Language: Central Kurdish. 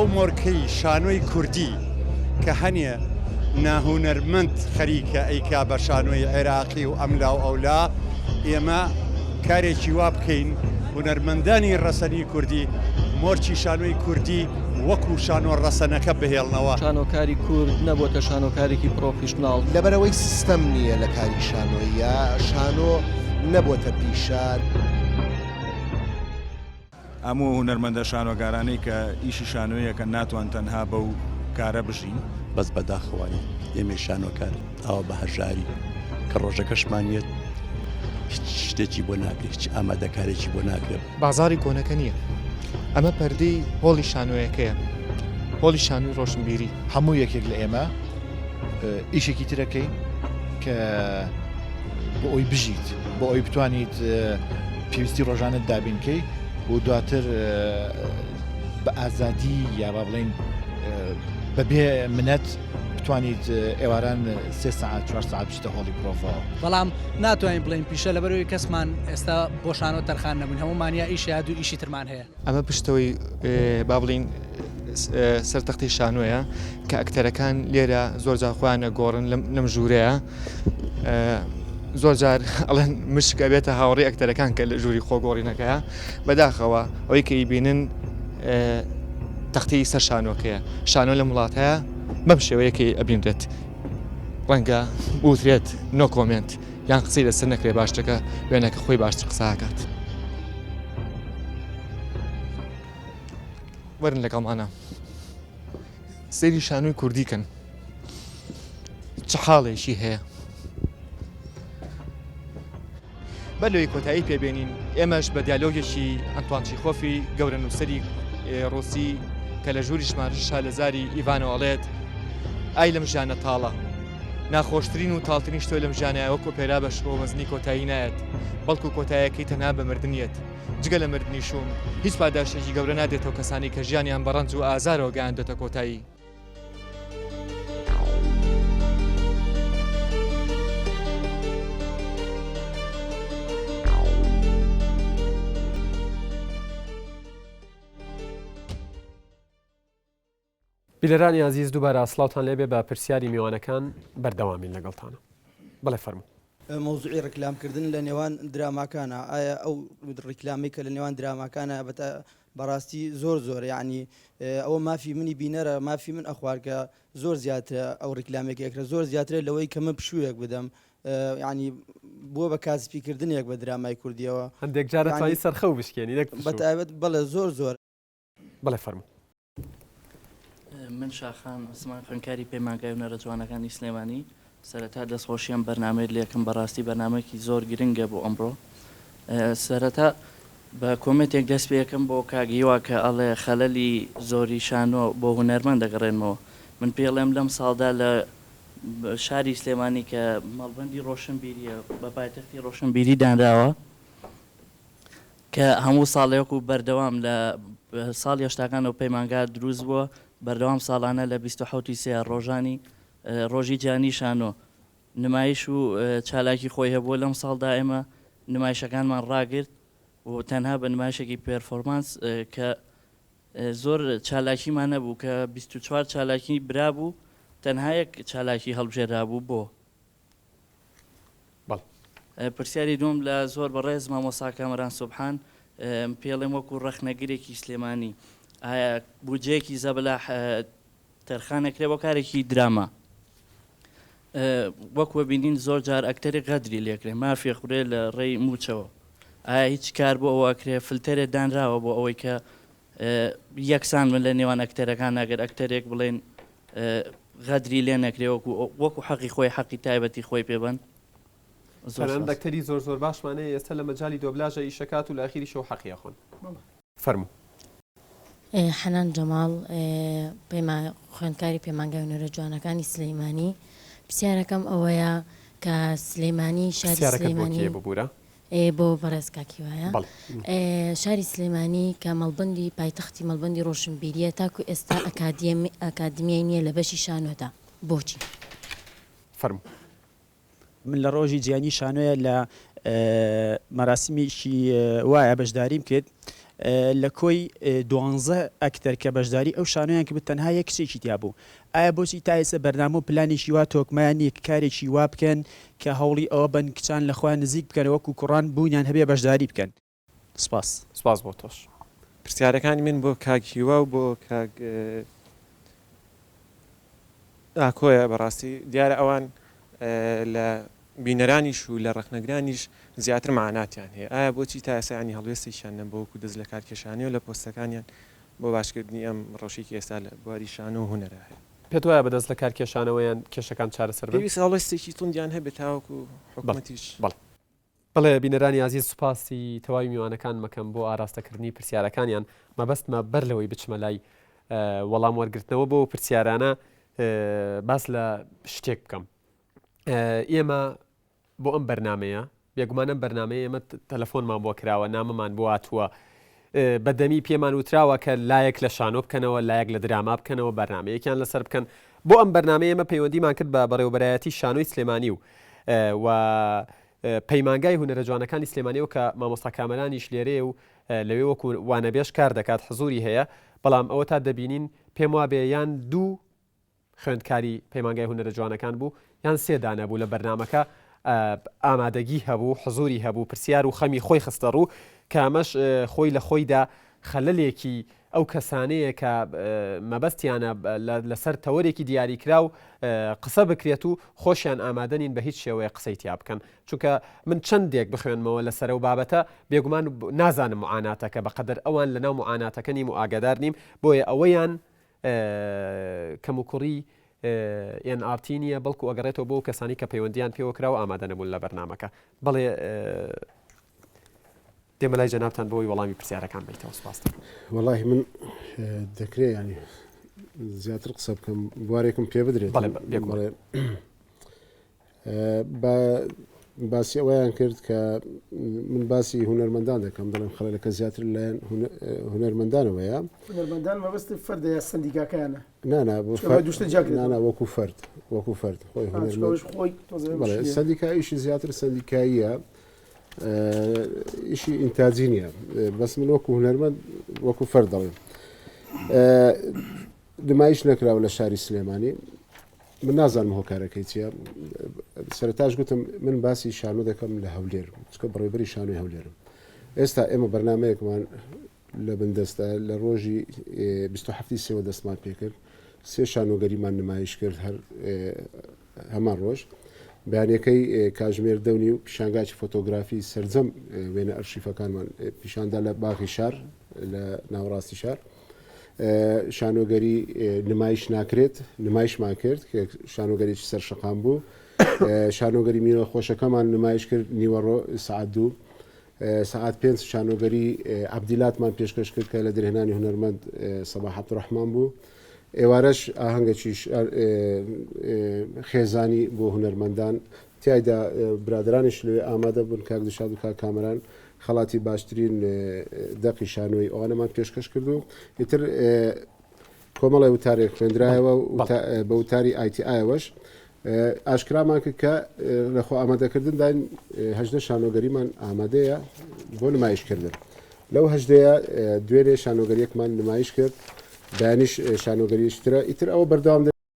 ئەو مۆرکەی شانۆی کوردی کە هەنێ ناهونەرمەند خەریکە ئەیکا بە شانۆی عێراقی و ئەملا و ئەولا ئێمە کارێکی وا بکەین هونەرمەندانی ڕەسەنی کوردی مۆرچی شانۆی کوردی وەکو شانۆ ڕەسەنەکە بهێڵنەوە. شانۆکاری کورد نەبووتە شانۆکارێکی پرۆفیشناڵ لەبەرەوەی سیستەم نییە لە کاری شانۆیە شانۆ نەبووتە پیشان. هەموو هونەرمەندە شانۆگارانەی کە ئیشی شانۆیەکە ناتوان تەنها بەو کارە بژین بەس بەداخەوانی ئێمە شانۆکار ئەوە بە هەژاری کە ڕۆژەکەشمانیت هیچ شتێکی بۆ ناگرێت هیچ ئامادەکارێکی بۆ ناگرێت. بازاری کۆنەکە نییە، ئەمە پەردەی هۆڵی شانۆیەکەیە، هۆڵی شانوی ڕۆشنبیری. هەموو یەکێک لە ئێمە ئیشێکی ترەکەی کە بۆ ئەوی بژیت بۆ ئەوی بتوانیت پێویستی ڕۆژانت دابینکەی و دواتر بە ئازادی یا با بڵێن بەبێ منەت بتوانیت ئێواران 3 ساعت 4 ساعت بچیتە هۆڵی پرۆفەوە. بەڵام ناتوانین بڵین پیشە لەبەرەوەی کەسمان ئێستا بۆ شانۆ تەرخان نەبوون، هەمومانیا ئیشی هادوو ئیشی ترمان هەیە. ئەمە پشتەوەی با بڵین سەرتەختی شانۆیە کە ئەکتەرەکان لێرە زۆر جار خۆیانە گۆڕن لەم ژوورەیە. زۆر جار ئەڵێن مشکە بێتە هاوڕێی ئەکتەرەکان کە لە ژووری خۆگۆڕینەکەیە. بەداخەوە ئەوەی کە ئیبینن تەختی سەر شانۆکەیە، شانۆ لە وڵات هەیە بەم شێوەیەکی ئەبینرێت. ڕەنگە بوترێت نۆ کۆمنت یان قسەی لەسەر نەکرێ باشتەکە وێنەکە خۆی باشتر قساکات. وەرن لەگەڵمانە سەیری شانۆی کوردیکەن، چ حاڵێکی هەیە. بەلۆی کۆتایی پێبێنین ئێمەش بە دیالۆگێکی ئەنتوان چیخۆفی گەورە نووسەری ڕۆسی کە لە ژووری ژمارە شالەزاری ئیڤانۆڵێت ئای لەم ژانە تاڵە ناخۆشترین و تاڵترین شتۆی لەم ژانایەوە کۆپێرا بە شڕۆ مەزنی کۆتایی نایەت، بەڵکو کۆتاییەکەی تەنها بە مردنیەت. جگە لە مردنی شوم هیچ پاداشتێکی گەورە نادێتەوە کەسانی کە ژیانیان بە ڕەنج و ئازارەوە گەیاندێتە کۆتایی. بیلەرانی عزیز دووبارە سڵاوتان لێبێ بە پرسیاری میوانەکان بەردەوامین لەگەڵتانە. بەڵێ فەرموو. مۆزوعی ڕکلامکردن لە نێوان دراماکانە، ئایا ئەو ڕیکلامی کە لە نێوان دراماکانە بەڕاستی زۆر یعنی ئەوە مافی منی بینەرە مافی من ئەخوارکە زۆر زیاترە ئەو ڕیکلامێکێکرە زۆر زیاترە لەوەی کە من پشوویەک بدەم ینی بۆ بە کاسپیکردنێک بە درامای کوردیەوە هەندێک جارە توانی سەرخەو بشکێنی بەتایبەت بەڵێ زۆر. بەڵێ فەرموو. من شاخان عوسمان خوێندکاری پەیمانگای هونەرە جوانەکانی سلێمانی سەرەتا دەستخۆشیان بەرنامەی لێکم بەڕاستی بەرنامەیەکی زۆر گرنگە بۆ ئەمڕۆ. سەرەتا بە کۆمنتێک دەست پێ یەکەم بۆ کاگیوا کە ئەڵێ خەلەلی زۆری شانۆ بۆ هونەرمەند دەگەڕێنمەوە. من پێڵێم لەم ساڵدا لە شاری سلێمانی کە مەڵبەندی ڕۆشنبیریە بە پایتەختی ڕۆشنبیری دانراوە کە هەموو ساڵێک و بەردەوام لە ساڵی هەشتاکانەوە پەیمانگا دروست بووە بەردەوام ساڵانە لە 27 سێ ڕۆژانی ڕۆژی جیهانی شانۆ نمایش و چالاکی خۆی هەبووە. لەم ساڵدا ئێمە نمایشەکانمان ڕاگرت و تەنها بە نمایشێکی پێرفۆرمانس کە زۆر چالاکیمان نەبوو کە 24 چالاکی برابوو تەنها یەک چالاکی هەڵبژێرا بوو بۆ. پرسیاری دوم لە زۆر بەڕێز مامۆستا کامەران سوبحان پێڵێم وەکو ڕەخنەگرێکی سلێمانی ئایا بودجەیەکی زەبەلاح تەرخانەکرێ بۆ کارێکی دراما وەکوە بینین زۆر جار ئەکتەری غەدری لێکرێ مافی خوڕێ لە ڕێی موچەوە. ئایا هیچ کار بۆ ئەوە کرێ فلتەرێ دانراوە بۆ ئەوەی کە یەکسان من لە نێوان ئەکتەرەکان ئەگەر ئەکتەرێک بڵێن غەدری لێ نەکرێ وەکو حەقی خۆی حەقی تایبەتی خۆی پێبن. دەکتەری زۆر باشمانەیە ئێستا لە مەجای دۆبلاژە ئیشەکات و لە ئاخیری شەو حەقیە خۆن. فەرموو. حەنان جەماڵ خوێندکاری پەیمانگای هونەرە جوانەکانی سلەیمانی. پرسیارەکەم ئەوەیە کە سلەیمانی شاری سلەیمانی بۆ بەڕێزکاکی وایە شاری سلێمانی کە مەڵبەندی پایتەختی مەڵبەندی ڕۆشنبیریە تاکو ئێستا ئەکادمیای نییە لە بەشی شانۆدا بۆچی؟ فەرموو. من لە ڕۆژی جیهانی شانۆیە لە مەراسمیشی وایە بەشداریم کرد لە کۆی 12 ئەکتەر کە بەشداری ئەو شانۆیان کە تەنها یەک کچێکی تیا بوو ئایا بۆچی تا ئێستا بەرنامە و پلانێکی وا تۆکمایان یەک کارێکی وا بکەن کە هەوڵی ئەوە بن کچان لەخوا نزیک بکەن وەکو کوڕان بوونیان هەبێ بەشداری بکەن سپاس بۆ تۆش پرسیارەکانی من بۆ کاکیوا و بۆ کاک ئاکۆیە بەڕاستی دیارە ئەوان لە بینەرانیش و لە ڕخنەگرانیش زیاتر معناتیان هەیە ئایا بۆچی تا ئێستا هەڵوێستیشان نە بۆ وەکو دەست لە کارکێشانی و لە پۆستەکانیان بۆ باشکردنی ئەم ڕۆژێکی ئێستا لە بواری شانە و هونەرە هەیە پێت وایە بەدەست لە کارکێشانەوەیان کێشەکان چارەسەر بن پێویست هەڵوێستێکی توندیان هەبێت تاوەکو حکوومەتیش بەڵێ بینەرانی عزیز سوپاسی تەواوی میوانەکان مەکەم بۆ ئاراستەکردنی پرسیارەکانیان مەبەستمە بەر لەوەی بچمە لای وەڵام وەرگرتنەوە بۆ پرسیارانە باس لە شتێک بکەم ئێمە بۆ ئەم بەرنمەیە بێگومان ئەم بەرنمەیە ئێمە تەلەفۆنمان بۆ کراوە نامەمان بۆ هاتووە بەدەمی پێمان وتراوە کە لایەک لە شانۆ بکەنەوە لایەک لە دراما بکەنەوە بەرنمەیەکیان لەسەر بکەن بۆ ئەم بەرنمەیە ئێمە پەیوەندیمان کرد بە بەڕێوەبەرایەتی شانۆی سلێمانی و پەیمانگای هونەرە جوانەکانی سلێمانیەوە کە مامۆستا کامەرانیش لێرێ و لەوێ وەکو وانەبێش کار دەکات حزوری هەیە بەڵام ئەوە تا دەبینین پێم وابێ یان دوو خوێندکاری پەیمانگای هونەرە جوانەکان بوو یان سێدانە بوو لە بەرنمەکە ئامادەگی هەبوو حزوری هەبوو پرسیار و خەمی خۆی خستە ڕوو کامەش خۆی لە خۆیدا خەلەلێکی ئەو کەسانەیە کە مەبەستیانە لەسەر تەوەرێکی دیاریکرا و قسە بکرێت و خۆشیان ئامادەنین بە هیچ شێوەیە قسەی تیا بکەن چونکە من چەندێک بخوێنمەوە لەسەر و بابەتە بێگومان نازانم معاناتەکە بەقەدەر ئەوان لەناو معاناتەکە نیم و ئاگادار نیم بۆیە ئەوەیان کەم و کوڕی NRT نیە بەڵکو ئەگەڕێتەوە بۆ کەسانی کە پەیوەندیان پێوە کراوە ئامادە نەبوون لە بەرنمەکە بەڵێ دێمە لای جەنابتان بۆی وەڵامی پرسیارەکان بیتەوە سپاس وەڵاهی من دەکرێت ینی زیاتر قسە بکەم بوارێکم پێ بدرێت باسی ئەوەیان کرد کە من باسی هونەرمەندان دەکەم دەڵێم خەڵەکە زیاتر لایەن هونەرمەندانەوەیە هونەرمەندان مەبەستی فەردە یا سندیکاکانە نانا وەکو فەرد خۆی سندیکاییشی زیاتر سندیکاییە ئیشی ئینتاجی نییە بەس من وەکو هونەرمەند وەکو فەرد دەڵێم نمایش نەکراوە لە شاری سلێمانی من نازانم هۆکارەکەی چیە سەرتاش گوتم من باسی شانۆ دەکەم لە هەولێر چکە بڕێبەری شانۆی هەولێرم ئێستا ئێمە بەرنمەیەکمان لە بندەستە لە ڕۆژی 27 سێوە دەستمان پێکرد سێ شانۆگەریمان نمایش کرد هەمان ڕۆژ بەیانەکەی کاژمێر دەونی و پیشانگاکی فۆتۆگرافی سەرجەم وێنە ئەرشیفەکانمان پیشاندا لە باغی شار لە ناوەڕاستی شار شانۆگەری نمایش ناکرێت نمایشمان کرد کە شانۆگەریی سەر شەقام بوو شانۆگەری میوە خۆشەکەمان نمایش کرد نیوەڕۆ سعات 2 سعات 5 شانۆگەری عەبدیلاتمان پێشکەش کرد کە لە درهێنانی هونەرمەند سەباح عەبدوڕەحمان بوو ئێوارەش ئاهەنگێکی خێزانی بۆ هونەرمەندان تایدا برادرانیش لێ ئامادە بوون کاک دشاد و کاک کامەران خەڵاتی باشترین دەقی شانۆی ئەوانەمان پێشکەش کردو ئیتر کۆمەڵی وتارێک خوێندرایەوە بە وتاری ITIەوەش ئاشکرامان کرد کە لەخۆ ئامادەکردن داین هەژدە شانۆگەریمان ئامادەیە بۆ نمایشکردن لەو هەژدەیە دوێنێ شانۆگەریەکمان نمایش کرد بەیانیش شانۆگەریشترە ئیتر ئەوە بەردەوام